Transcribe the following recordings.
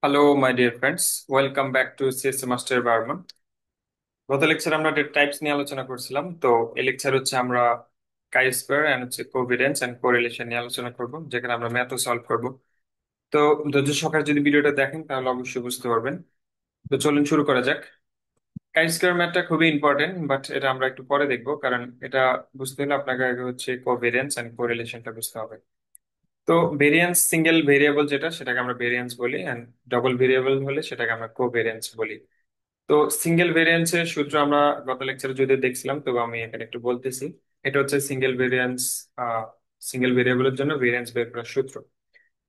Hello my dear friends, welcome back to CSC master Barman. গত লেকচারে আমরা ডেটা টাইপস নিয়ে আলোচনা করছিলাম। তো এই লেকচার হচ্ছে আমরা কাই স্কোয়ার এন্ড হচ্ছে কোভিডেন্স এন্ড কোরিলেশন নিয়ে আলোচনা করব, যেখানে আমরা ম্যাথও সলভ করব। তো ধৈর্য সহকারে যদি ভিডিওটা দেখেন তাহলে অবশ্যই বুঝতে পারবেন। তো চলুন শুরু করা যাক। কাই স্কোয়ার ম্যাথটা খুবই ইম্পর্টেন্ট, বাট এটা আমরা একটু পরে দেখবো, কারণ এটা বুঝতে হলে আপনাকে আগে হচ্ছে কোভিডেন্স এন্ড কোরিলেশনটা বুঝতে হবে। তো ভেরিয়েন্স সিঙ্গেল ভেরিয়েবল যেটা, সেটাকে আমরা ভেরিয়েন্স বলি, এন্ড ডবল ভেরিয়েবল হলে সেটাকে আমরা কোভেরিয়েন্স বলি। তো সিঙ্গেল ভেরিয়েন্সের সূত্র আমরা গত লেকচারে যদি দেখছিলাম, তো আমি এখানে একটু বলতেছি। এটা হচ্ছে সিঙ্গেল ভেরিয়েন্স, সিঙ্গেল ভেরিয়েবলের জন্য ভেরিয়েন্স বের করার সূত্র।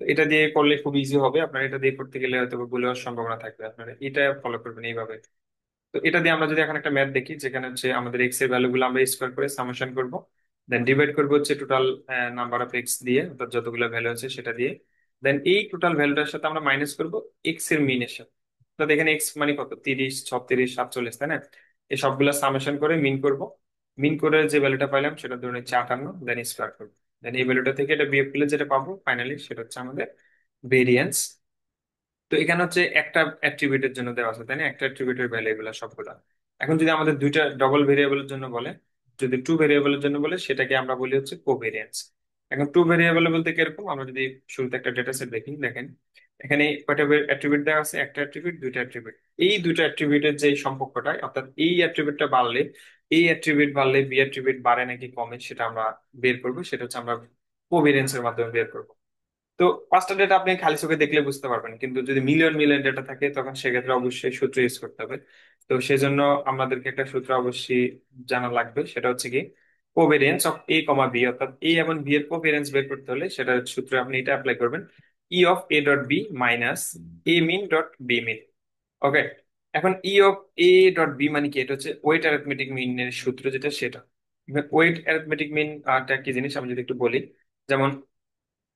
তো এটা দিয়ে করলে খুব ইজি হবে আপনার। এটা দিয়ে করতে গেলে হয়তো বা ভুল হওয়ার সম্ভাবনা থাকবে, আপনারা এটা ফলো করবেন এইভাবে। তো এটা দিয়ে আমরা যদি এখন একটা ম্যাথ দেখি, যেখানে হচ্ছে আমাদের এক্স এর ভ্যালু গুলো আমরা স্কোয়ার করে সামেশন করব, দেন ডিভাইড করবো হচ্ছে টোটাল নাম্বার অফ এক্স দিয়ে, অর্থাৎ যতগুলো ভ্যালু আছে সেটা দিয়ে। দেন এই টোটাল ভ্যালুটার সাথে আমরা মাইনাস করব এক্স এর মিন এর সাথে। তো এখানে এক্স মানে কত, 30, 36, 47, তাই না? এই সবগুলা সামেশন করে মিন করব। মিন করে যে ভ্যালুটা পাইলাম সেটা ধরে নিচ্ছি 58, দেন স্কোয়ার করবো। দেন এই ভ্যালুটা থেকে এটা বিয়োগ করলে যেটা পাবো ফাইনালি, সেটা হচ্ছে আমাদের ভেরিয়েন্স। তো এখানে হচ্ছে একটা অ্যাট্রিবিউটের জন্য দেওয়া আছে, তাই না? একটা অ্যাট্রিবিউটের ভ্যালু এগুলো সবগুলা। এখন যদি আমাদের দুইটা ডবল ভেরিয়েবলের জন্য বলে, যদি টু ভেরিয়েবলের জন্য বলে, সেটাকে আমরা বলি হচ্ছে কোভেরিয়েন্স। এখন টু ভেরিয়েবল বলতে কিরকম, আমরা যদি শুরুতে একটা ডেটা সেট দেখি, দেখেন এখানে কয়টা অ্যাট্রিবিউট দেওয়া আছে, একটা অ্যাট্রিবিউট, দুইটা অ্যাট্রিবিউট। এই দুইটা অ্যাট্রিবিউটের যে সম্পর্কটা, অর্থাৎ এই অ্যাট্রিবিউটটা বাড়লে, এই অ্যাট্রিবিউট বাড়লে বি অ্যাট্রিবিউট বাড়ে নাকি কমে, সেটা আমরা বের করবো। সেটা হচ্ছে আমরা কোভেরিয়েন্সের মাধ্যমে বের করবো। তো পাঁচটা ডেটা আপনি খালি চোখে দেখলে বুঝতে পারবেন, কিন্তু যদি মিলিয়ন মিলিয়ন ডেটা থাকে তখন সেক্ষেত্রে অবশ্যই সূত্র ইউজ করতে হবে। তো সেজন্য আমাদেরকে একটা সূত্র অবশ্যই জানা লাগবে, সেটা হচ্ছে কি covariance of A comma B, অর্থাৎ এ এবং বি এর কোভেরিয়েন্স বের করতে হলে সেটা সূত্রে আপনি এটা অ্যাপ্লাই করবেন, E of A dot B minus A min dot B min. Okay. এখন E of A dot B মানে কি, এটা হচ্ছে ওয়েট অ্যারিথমেটিক মিন এর সূত্র, যেটা সেটা। ওয়েট অ্যারিথমেটিক মিন টা কি জিনিস আমি যদি একটু বলি, যেমন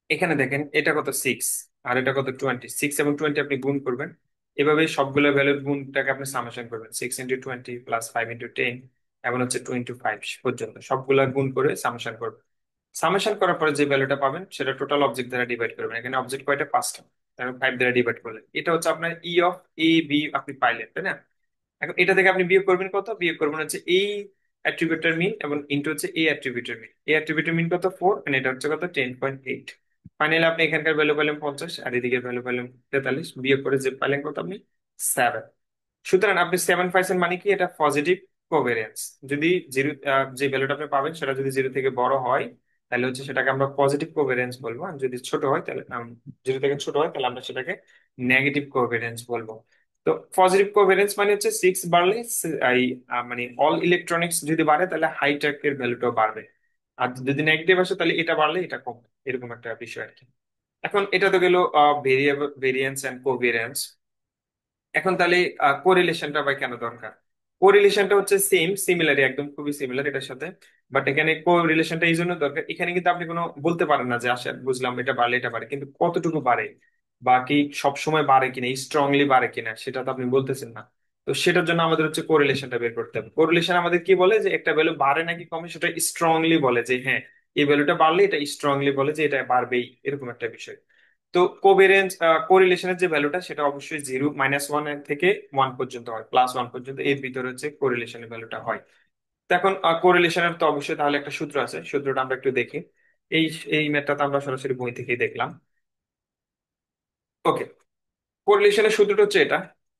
এখানে দেখেন এটা কত 6, আর এটা কত 20। 6 এবং 20 আপনি গুণ করবেন, এভাবে সবগুলো ভ্যালুর গুণটাকে আপনি সামেশন করবেন, 6 × 20 প্লাস 5 × 10 এবং হচ্ছে 2 × 5 পর্যন্ত সবগুলা গুণ করে সামেশন করবেন। সামেশন করার পরে যে ভ্যালুটা পাবেন সেটা টোটাল অবজেক্ট দ্বারা ডিভাইড করবেন। এখানে অবজেক্ট কয়টা, পাঁচটা, তারপর 5 দ্বারা ডিভাইড করলেন। এটা হচ্ছে আপনার ই অফ এ বি আপনি পাইলেন, তাই না? এখন এটা থেকে আপনি বিয়োগ করবেন কত, বিয়োগ করবেন হচ্ছে এই অ্যাট্রিবিউটের মিন এবং ইনটু হচ্ছে এই অ্যাট্রিবিউটের মিন। এই অ্যাট্রিবিউটের মিন কত 4, মানে এটা হচ্ছে কত 10.8। ফাইনালি আপনি এখানকার ভ্যালু পেলেন 50, আর এদিকে ভ্যালু পেলেন 43, বিয়োগ করে যে পেলেন কত আপনি 7। সুতরাং আপনি 7 পাইছেন, মানে কি এটা পজিটিভ কোভেরিয়েন্স। যদি জিরো, যে ভ্যালুটা আপনি পাবেন সেটা যদি জিরো থেকে বড় হয়, তাহলে হচ্ছে সেটাকে আমরা পজিটিভ কোভেরিয়েন্স বলবো, আর যদি ছোট হয় তাহলে জিরো থেকে ছোট হয় তাহলে আমরা সেটাকে নেগেটিভ কোভেরিয়েন্স বলবো। তো পজিটিভ কোভেরিয়েন্স মানে হচ্ছে 6 বাড়লে এই মানে অল ইলেকট্রনিক্স যদি বাড়ে তাহলে হাইটেক এর ভ্যালুটাও বাড়বে, আর যদি নেগেটিভ আসে তাহলে এটা বাড়লে এটা কমবে, এরকম একটা বিষয় আর কি। এখন এটা তো গেল ভেরিয়েবল ভেরিয়েন্স এন্ড কোভেরিয়েন্স। এখন তাহলে কোরিলেশনটা বা কেন দরকার? কোরিলেশনটা হচ্ছে সেম, সিমিলারই, একদম খুবই সিমিলার এটার সাথে। বাট এখানে কোরিলেশনটা এই জন্য দরকার, এখানে কিন্তু আপনি কোনো বলতে পারেন না যে আসলে বুঝলাম এটা বাড়লে এটা বাড়ে, কিন্তু কতটুকু বাড়ে বা কি সব সময় বাড়ে কিনা, স্ট্রংলি বাড়ে কিনা, সেটা তো আপনি বলতেছেন না। তো সেটার জন্য আমাদের হচ্ছে কোরিলেশনটা বের করতে হবে। কোরিলেশন আমাদের কি বলে, যে একটা ভ্যালু বাড়ে নাকি কমে সেটা স্ট্রংলি বলে, যে হ্যাঁ এই ভ্যালুটা বাড়লে এটা স্ট্রংলি বলে যে এটা বাড়বেই, এরকম একটা বিষয়। তো কোভেরিয়েন্স কোরিলেশনের যে ভ্যালুটা সেটা অবশ্যই 0, -1 থেকে 1 পর্যন্ত হয়, +1 পর্যন্ত, এর ভিতরে হচ্ছে কোরিলেশনের ভ্যালুটা হয়। তো এখন কোরিলেশনের তো অবশ্যই তাহলে একটা সূত্র আছে, সূত্রটা আমরা একটু দেখি। এই এই ম্যাথটা তো আমরা সরাসরি বই থেকেই দেখলাম। ওকে। কোরিলেশনের সূত্রটা হচ্ছে এটা।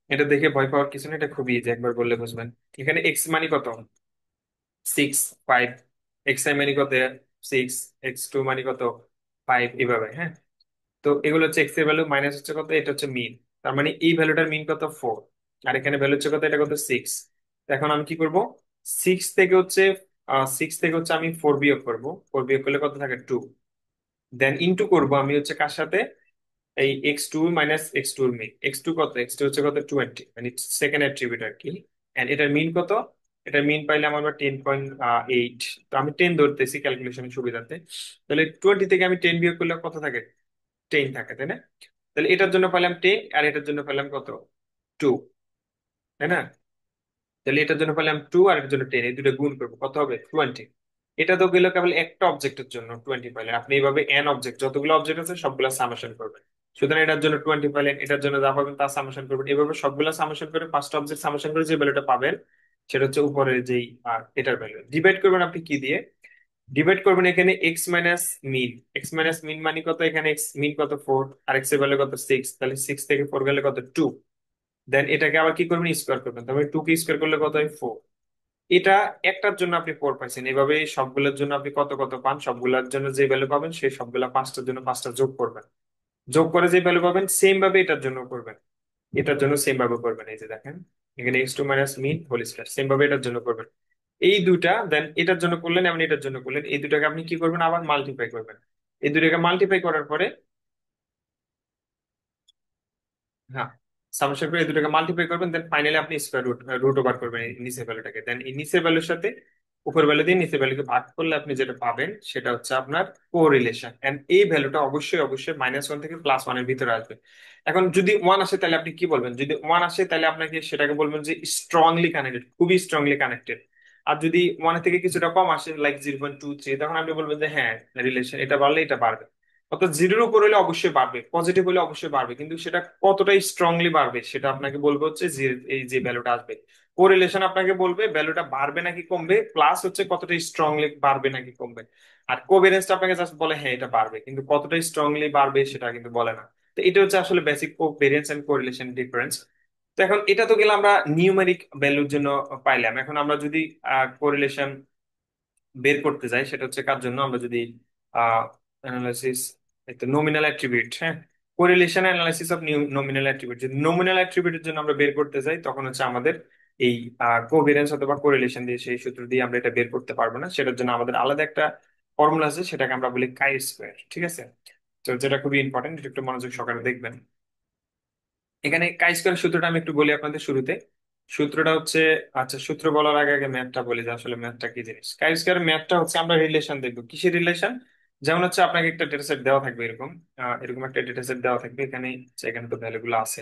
এটা দেখে ভয় পাওয়ার কিছু নেই, এটা খুবই ইজি, একবার বললে বুঝবেন। এখানে এক্স মানে কত, 6, 5। এক্স আই মানে কত, 6। x2 মানে কত, 5, এভাবে, হ্যাঁ। তো এগুলো হচ্ছে এক্স এর ভ্যালু, মাইনাস হচ্ছে কত, এটা হচ্ছে মিন। তার মানে এই ভ্যালুটার মিন কত 4, আর এখানে ভ্যালু হচ্ছে কত, এটা কত 6। এখন আমি কি করব, 6 থেকে হচ্ছে 6 থেকে হচ্ছে আমি 4 বিয়োগ করব। 4 বিয়োগ করলে কত থাকে 2। দেন ইনটু করব আমি হচ্ছে কার সাথে, এই x2 - x2 এর মিন। x2 কত, x2 হচ্ছে কত 20, মানে সেকেন্ড অ্যাট্রিবিউট আর কি। এন্ড এটার মিন কত, এটার মিন পাইলাম আমরা 10.8। তো আমি 10 ধরতেছি ক্যালকুলেশনের সুবিধাতে। তাহলে 20 থেকে আমি 10 বিয়োগ করলে কত থাকে, 10 থাকে, তাই না? তাহলে এটার জন্য পেলাম 10, আর এটার জন্য পেলাম কত, 2, তাই না? তাহলে এটার জন্য পেলাম 2, আর এটার জন্য 10, এই দুটো গুণ করবো কত হবে 20। এটা তো গেল কেবল একটা অবজেক্টের জন্য 20 পাইলেন, আপনি এইভাবে এন অবজেক্ট, যতগুলো অবজেক্ট আছে সবগুলো সামেশন করবেন। সুতরাং এটার জন্য 20 পাইলেন, এটার জন্য যা পাবেন তা সামেশন করবেন, এভাবে সবগুলা সামেশন করে পাঁচটা অবজেক্ট সামেশন করে যে ভ্যালুটা পাবেন সেটা হচ্ছে উপরে যেই এটার ভ্যালু ডিভাইড করবেন আপনি কি দিয়ে। ডিভাইড করবেন এখানে এক্স মাইনাস মিন, এক্স মাইনাস মিন মানে কত, এখানে এক্স মিন কত 4, আর এক্স এর ভ্যালু কত 6, তাহলে 6 থেকে 4 গেলে কত 2। দেন এটাকে আবার কি করবেন, স্কোয়ার করবেন, তাহলে 2 কে স্কোয়ার করলে কত হয় 4। এটা একটার জন্য আপনি 4 পাইছেন, এভাবে সবগুলোর জন্য আপনি কত কত পান, সবগুলোর জন্য যে ভ্যালু পাবেন সেই সবগুলা পাঁচটার জন্য পাঁচটা যোগ করবেন, যোগ করে যে ভ্যালু পাবেন সেম ভাবে এটার জন্য করবেন, এটার জন্য সেম ভাবে করবেন। এই যে দেখেন এখানে এক্স টু মাইনাস মিন হোল স্কয়ার সেম ভাবে এটার জন্য করবেন। এই দুইটা দেন এটার জন্য করলেন এবং এটার জন্য করলেন, এই দুটাকে আপনি কি করবেন আবার মাল্টিপ্লাই করবেন। এই দুটাকে মাল্টিপ্লাই করার পরে, হ্যাঁ, সামেশন করে এই দুটাকে মাল্টিপ্লাই করবেন, দেন ফাইনালি আপনি স্কয়ার রুট রুট ওভার করবেন এই নিচের ভ্যালুটাকে, দেন এই নিচের ভ্যালুর সাথে উপর ভ্যালু দিয়ে নিচের ভ্যালুকে ভাগ করলে আপনি যেটা পাবেন সেটা হচ্ছে আপনার কোরিলেশন, এন্ড এই ভ্যালুটা অবশ্যই অবশ্যই -1 থেকে +1 এর ভিতরে আসবে। এখন যদি 1 আসে তাহলে আপনি কি বলবেন, যদি 1 আসে তাহলে আপনাকে সেটাকে বলবেন যে স্ট্রংলি কানেক্টেড, খুবই স্ট্রংলি কানেক্টেড। আর যদি 1 থেকে কিছুটা কম আসে লাইক 0.23, তখন আপনি বলবেন যে হ্যাঁ রিলেশন এটা বাড়লে এটা বাড়বে। অর্থাৎ জিরোর উপর হলে অবশ্যই বাড়বে, পজিটিভ হলে অবশ্যই বাড়বে, কিন্তু সেটা কতটা স্ট্রংলি বাড়বে সেটা আপনাকে বলবে হচ্ছে যে এই যে ভ্যালুটা আসবে। কোরিলেশন আপনাকে বলবে ভ্যালুটা বাড়বে নাকি কমবে, প্লাস হচ্ছে কতটা স্ট্রংলি বাড়বে নাকি কমবে। আর কোভেরিয়েন্সটা আপনাকে জাস্ট বলে হ্যাঁ এটা বাড়বে, কিন্তু কতটা স্ট্রংলি বাড়বে সেটা কিন্তু বলে না। তো এটা হচ্ছে আসলে basic covariance and correlation difference. তো এখন এটা তো গেলে আমরা নিউমেরিক ভ্যালুর জন্য পাইলাম। এখন আমরা যদি কোরিলেশন বের করতে যাই সেটা হচ্ছে কার জন্য, আমরা যদি অ্যানালাইসিস, নমিনাল অ্যাট্রিবিউট, হ্যাঁ, correlation analysis of nominal attribute, যদি নমিনাল অ্যাট্রিবিউটের জন্য আমরা বের করতে যাই তখন হচ্ছে আমাদের এই কোভেরিয়েন্স অথবা কোরিলেশন দিয়ে, সেই সূত্র দিয়ে আমরা এটা বের করতে পারবো না, সেটার জন্য আমাদের আলাদা একটা ফর্মুলা আছে সেটাকে আমরা বলি কাই স্কোয়ার, ঠিক আছে। তো যেটা খুবই ইম্পর্টেন্ট, এটা একটু মনোযোগ সহকারে দেখবেন। এখানে কাই স্কয়ার সূত্রটা আমি একটু বলি আপনাদের শুরুতে। সূত্রটা হচ্ছে, আচ্ছা সূত্র বলার আগে আগে ম্যাথটা বলি যে আসলে ম্যাথটা কি জিনিস। কাই স্কয়ার ম্যাথটা হচ্ছে আমরা রিলেশন দেখবো, কিসের রিলেশন। যেমন হচ্ছে আপনাকে একটা ডেটা সেট দেওয়া থাকবে এরকম, এরকম একটা ডেটা সেট দেওয়া থাকবে এখানে, এখানে তো ভ্যালু গুলো আছে।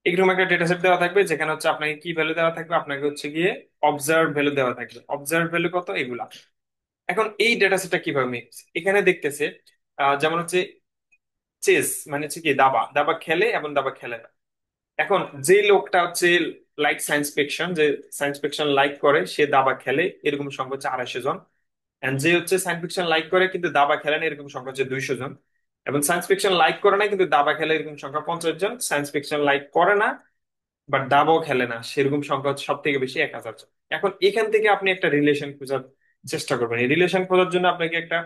এরকম একটা ডেটা সেট দেওয়া থাকবে যেখানে হচ্ছে আপনাকে কি ভ্যালু দেওয়া থাকবে, আপনাকে হচ্ছে গিয়ে অবজার্ভ ভ্যালু দেওয়া থাকবে, অবজার্ভ ভ্যালু কত এগুলা। এখন এই ডেটা সেটটা কিভাবে মিক্স এখানে দেখতেছে, যেমন হচ্ছে চেস মানে হচ্ছে কি দাবা, দাবা খেলে এবং দাবা খেলে না। এখন যে লোকটা হচ্ছে লাইক সায়েন্স ফিকশন, যে সায়েন্স ফিকশন লাইক করে সে দাবা খেলে, এরকম সংখ্যা হচ্ছে 250 জন। এন্ড যে হচ্ছে সায়েন্স ফিকশন লাইক করে কিন্তু দাবা খেলে না, এরকম সংখ্যা হচ্ছে 200 জন। এবং সায়েন্স ফিকশন লাইক করে না কিন্তু দাবা খেলে, এরকম সংখ্যা 50 জন। সায়েন্স ফিকশন লাইক করে না বাট দাবাও খেলে না, সেরকম সংখ্যা হচ্ছে সব থেকে বেশি 1000 জন। এখন এখান থেকে আপনি একটা রিলেশন খোঁজার চেষ্টা করবেন। এই রিলেশন খোঁজার জন্য আপনাকে একটা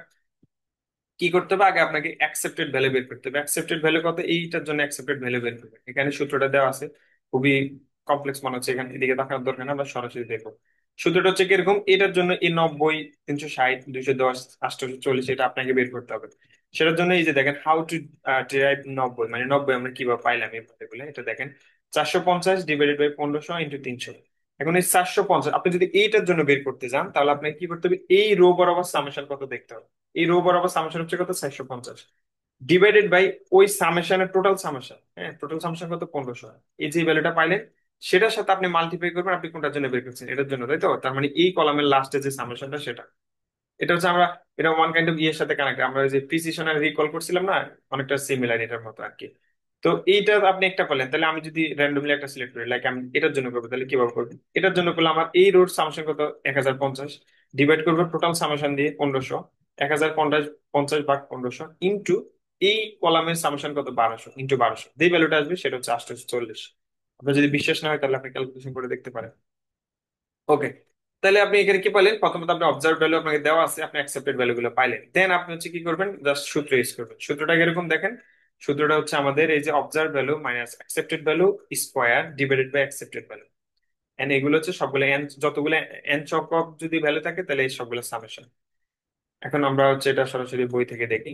কি করতে হবে, আগে আপনাকে অ্যাকসেপ্টেড ভ্যালু বের করতে হবে। অ্যাকসেপ্টেড ভ্যালু কত, এইটার জন্য অ্যাকসেপ্টেড ভ্যালু বের করবে, এখানে সূত্রটা দেওয়া আছে। খুবই কমপ্লেক্স মনে হচ্ছে, এখানে এদিকে দেখার দরকার না, আমরা সরাসরি দেখো। সূত্রটা হচ্ছে কিরকম, এটার জন্য এই 90, 360, 210, 840 এটা আপনাকে বের করতে হবে। সেটার জন্য এই যে দেখেন হাউ টু ডিরাইভ 90, মানে 90 আমরা কিভাবে পাইলাম এই বলে, এটা দেখেন 450 ডিভাইডেড বাই 1500 ইন্টু 300। এখন এই 450 আপনি যদি এইটার জন্য বের করতে যান তাহলে আপনাকে কি করতে হবে, এই রো বরাবর সামেশন কত দেখতে হবে। এই রো বরাবর সামেশন হচ্ছে কত 450, ডিভাইডেড বাই ওই সামেশনের টোটাল সামেশন, হ্যাঁ টোটাল সামেশন কত 1500। এই যে ভ্যালুটা পাইলেন সেটার সাথে আপনি মাল্টিপ্লাই করবেন, আপনি কোনটার জন্য বের করছেন এটার জন্য, তাই তো, তার মানে এই কলামের লাস্টে যে সামেশনটা সেটা। এটা হচ্ছে আমরা, এটা ওয়ান কাইন্ড অফ ইয়ের সাথে কানেক্ট, আমরা ওই যে প্রিসিশন আর রিকল করছিলাম না, অনেকটা সিমিলার এটার মতো আর কি। তো এইটা আপনি একটা পেলেন, তাহলে আমি যদি র্যান্ডমলি একটা সিলেক্ট করি লাইক আমি এটার জন্য করবো, তাহলে কিভাবে করবো, এটার জন্য করলে আমার এই রোড সামেশন কত 1050, ডিভাইড করবো টোটাল সামেশন দিয়ে 1500, 1050 50 ভাগ 1500 ইন্টু এই কলামের সামেশন কত 1200 ইন্টু 1200, যে ভ্যালুটা আসবে সেটা হচ্ছে 840। আপনার যদি বিশ্বাস না হয় তাহলে আপনি ক্যালকুলেশন করে দেখতে পারেন। ওকে, তাহলে আপনি এখানে কি পাইলেন, প্রথমত আপনি অবজার্ভ ভ্যালু আপনাকে দেওয়া আছে, আপনি অ্যাকসেপ্টেড ভ্যালু গুলো পাইলেন, দেন আপনি হচ্ছে কি করবেন, জাস্ট সূত্র ইউজ করবেন। সূত্রটা এরকম দেখেন, সূত্রটা হচ্ছে আমাদের এই যে observe value minus accepted value square divided by accepted value. And এগুলো হচ্ছে সবগুলো এন, যতগুলো এন সংখ্যক যদি ভ্যালু থাকে তাহলে এই সবগুলো সামেশন। এখন আমরা হচ্ছে এটা সরাসরি বই থেকে দেখি।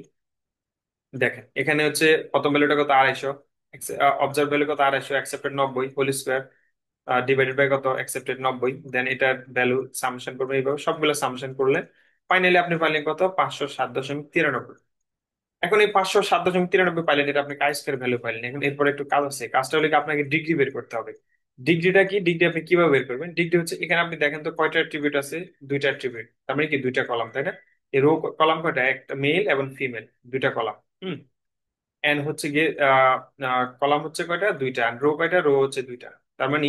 দেখেন এখানে হচ্ছে প্রথম ভ্যালুটা কত 250, অবজার্ভ ভ্যালু কত 250, accepted 90 whole square divided by কত অ্যাকসেপ্টেড 90, দেন এটার ভ্যালু সামেশন করবেন, এইভাবে সবগুলো সামেশন করলে ফাইনালি আপনি পাইলেন কত 507.93। এখন এই 507.93 পাইলেন, এটা আপনি কাই স্কয়ার ভ্যালু পাইলেন। এখন এরপর একটু কাজ আছে, কাজটা হলে কি আপনাকে ডিগ্রি বের করতে হবে। ডিগ্রিটা কি, ডিগ্রি আপনি কিভাবে বের করবেন, ডিগ্রি হচ্ছে এখানে আপনি দেখেন তো কয়টা অ্যাট্রিবিউট আছে, দুইটা অ্যাট্রিবিউট, তার মানে কি দুইটা কলাম, তাই না। এই রো কলাম কয়টা, একটা মেল এবং ফিমেল, দুইটা কলাম। হুম, এন হচ্ছে গিয়ে কলাম হচ্ছে কয়টা, দুইটা, রো কয়টা, রো হচ্ছে দুইটা। তার মানে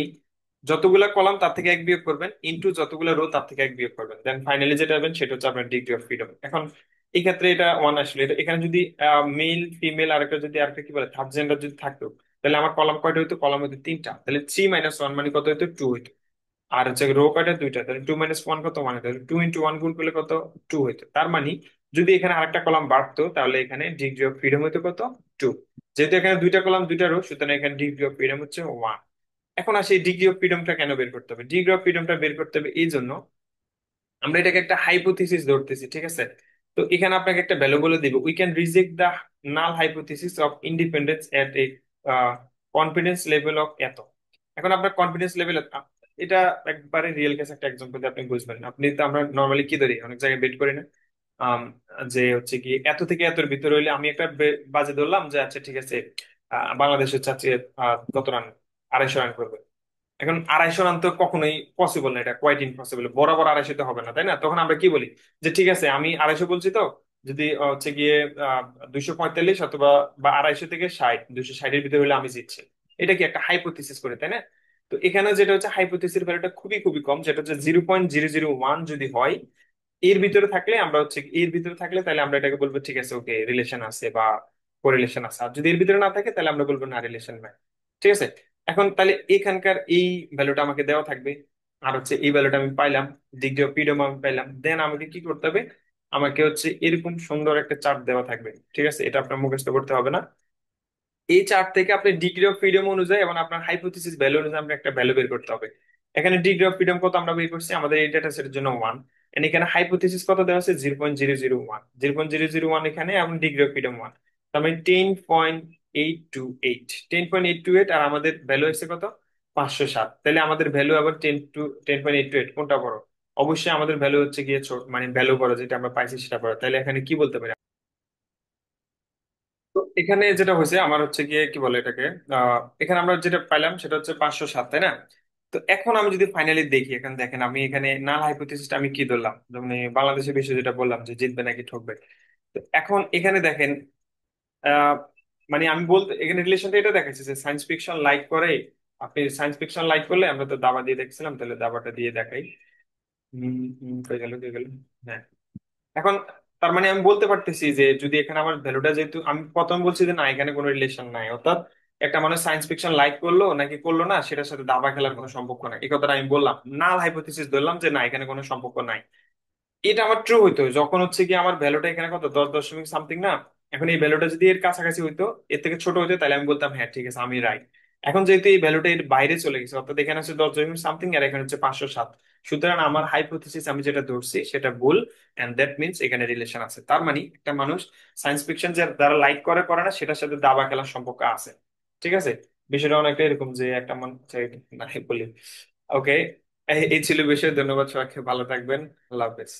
যতগুলা কলাম তার থেকে এক বিয়োগ করবেন, ইনটু যতগুলা রো তার থেকে এক বিয়োগ করবেন, দেন ফাইনালি যেটা হবে সেটা হচ্ছে আপনার ডিগ্রি অফ ফ্রিডম। এখন এই ক্ষেত্রে এটা ওয়ান আসলে এখানে যদি মেল ফিমেল আর একটা যদি আরেকটা কি বলে থার্ড জেন্ডার যদি থাকতো, তাহলে আমার কলাম কয়টা হইতো, কলাম হইতো তিনটা, তাহলে 3 - 1 মানে কত হইতো, 2 হইতো। আর হচ্ছে রো কয়টা, দুইটা, তাহলে 2 - 1 কত, মানে 2 × 1 গুণ করলে কত, 2 হইতো। তার মানে যদি এখানে আরেকটা কলাম বাড়তো তাহলে এখানে ডিগ্রি অফ ফ্রিডম হইতো কত, 2। যেহেতু এখানে দুইটা কলাম দুইটা রো, সুতরাং এখানে ডিগ্রি অফ ফ্রিডম হচ্ছে 1। এখন আসি ডিগ্রি অফ ফ্রিডমটা কেন বের করতে হবে। ডিগ্রি অফ ফ্রিডমটা বের করতে হবে এই জন্য, আমরা এটাকে একটা হাইপোথিসিস ধরতেছি, ঠিক আছে। তো এখানে আপনাকে একটা ভ্যালু বলে দিব, we can reject the null hypothesis of independence at a confidence level of এত। এখন আপনার কনফিডেন্স লেভেল, এটা একবারে রিয়েল কেস একটা এক্সাম্পল দিয়ে আপনি বুঝবেন। আপনি তো, আমরা নর্মালি কি ধরি, অনেক জায়গায় বেট করি না, আম, যে হচ্ছে কি এত থেকে এতর ভিতরে হইলে আমি একটা বাজে ধরলাম যে আচ্ছা ঠিক আছে, বাংলাদেশ হচ্ছে আজকে কত রান, 250 রান করবে। এখন 250 রান তো কখনোই পসিবল না, এটা কোয়াইট ইম্পসিবল, বরাবর 250 হবে না, তাই না? তখন আমরা কি বলি, যে ঠিক আছে আমি 250 বলছি, তো যদি হচ্ছে গিয়ে 245 অথবা বা 250 থেকে 60, 260-এর ভিতরে হলে আমি জিতছি। এটা কি একটা হাইপোথিসিস করে, তাই না? তো এখানে যেটা হচ্ছে হাইপোথিসিস ভ্যালুটা খুবই খুবই কম, যেটা হচ্ছে 0.001 যদি হয়, এর ভিতরে থাকলে আমরা হচ্ছে এর ভিতরে থাকলে তাহলে আমরা এটাকে বলবো ঠিক আছে, ওকে রিলেশন আছে বা কোরিলেশন আছে। আর যদি এর ভিতরে না থাকে তাহলে আমরা বলবো না, রিলেশন নাই। ঠিক আছে। এখন তাহলে এখানকার এই ভ্যালুটা আমাকে দেওয়া থাকবে, আর হচ্ছে এই ভ্যালুটা আমি পাইলাম, ডিগ্রি অফ ফ্রিডম আমি পাইলাম, দেন আমাকে কি করতে হবে, আমাকে হচ্ছে এরকম সুন্দর একটা চার্ট দেওয়া থাকবে। ঠিক আছে, এটা আপনার মুখস্থ করতে হবে না। এই চার্ট থেকে আপনি ডিগ্রি অফ ফ্রিডম অনুযায়ী এবং আপনার হাইপোথিসিস ভ্যালু অনুযায়ী আপনার একটা ভ্যালু বের করতে হবে। এখানে ডিগ্রি অফ ফ্রিডম কত আমরা বের করছি, আমাদের এই ডেটা সেটের জন্য 1। এখানে হাইপোথিসিস কত দেওয়া আছে, 0.001, 0.001 এখানে, এবং ডিগ্রি অফ ফ্রিডম 1। তার মানে 10.828, 10.828, আর আমাদের ভ্যালু এসে কত, 507। তাহলে আমাদের ভ্যালু আবার 10 to 10.828 কোনটা বড়? অবশ্যই আমাদের ভ্যালু হচ্ছে গিয়ে ছোট, মানে ভ্যালু বড়, যেটা আমরা পাইছি সেটা বড়। তাহলে এখানে কি বলতে পারি, তো এখানে যেটা হয়েছে আমার হচ্ছে গিয়ে কি বলে এটাকে, এখানে আমরা যেটা পাইলাম সেটা হচ্ছে 507, তাই না? তো এখন আমি যদি ফাইনালি দেখি, এখানে দেখেন আমি এখানে নাল হাইপোথিসিসটা আমি কি ধরলাম, যেমন এই বাংলাদেশের বিষয় যেটা বললাম যে জিতবে নাকি ঠকবে। তো এখন এখানে দেখেন, আহ মানে আমি বলতে এখানে রিলেশনটা এটা দেখাচ্ছি যে সায়েন্স ফিকশন লাইক করে, আপনি সায়েন্স ফিকশন লাইক করলে, আমরা তো দাবা দিয়ে দেখছিলাম, তাহলে দাবাটা দিয়ে দেখাই। কই গেল, কই গেল? হ্যাঁ। এখন তার মানে আমি বলতে পারতেছি যে যদি এখানে আমার ভ্যালুটা, যেহেতু আমি প্রথম বলছি যে না এখানে কোনো রিলেশন নাই, অর্থাৎ একটা মানুষ সায়েন্স ফিকশন লাইক করলো নাকি করলো না সেটার সাথে দাবা খেলার কোনো সম্পর্ক নাই, এই কথাটা আমি বললাম, নাল হাইপোথিসিস ধরলাম যে না এখানে কোনো সম্পর্ক নাই। এটা আমার ট্রু হইতো যখন হচ্ছে কি আমার ভ্যালুটা এখানে কত, 10.সামথিং না। এখন এই ভ্যালুটা যদি এর কাছাকাছি হইতো, এর থেকে ছোট হইতো, তাহলে আমি বলতাম হ্যাঁ ঠিক আছে আমি রাইট। এখন যেহেতু এই ভ্যালুটা এর বাইরে চলে গেছে, অর্থাৎ এখানে হচ্ছে 10.সামথিং আর এখানে হচ্ছে 507, সুতরাং আমার হাইপোথিসিস আমি যেটা ধরছি সেটা ভুল। এন্ড দ্যাট মিনস এখানে রিলেশন আছে। তার মানে একটা মানুষ সায়েন্স ফিকশন যে যারা লাইক করে করে না, সেটার সাথে দাবা খেলার সম্পর্ক আছে। ঠিক আছে। বিষয়টা অনেকটা এরকম যে একটা মানুষ, না বলি। ওকে, এই ছিল বিষয়। ধন্যবাদ সবাইকে, ভালো থাকবেন। আল্লাহ হাফেজ।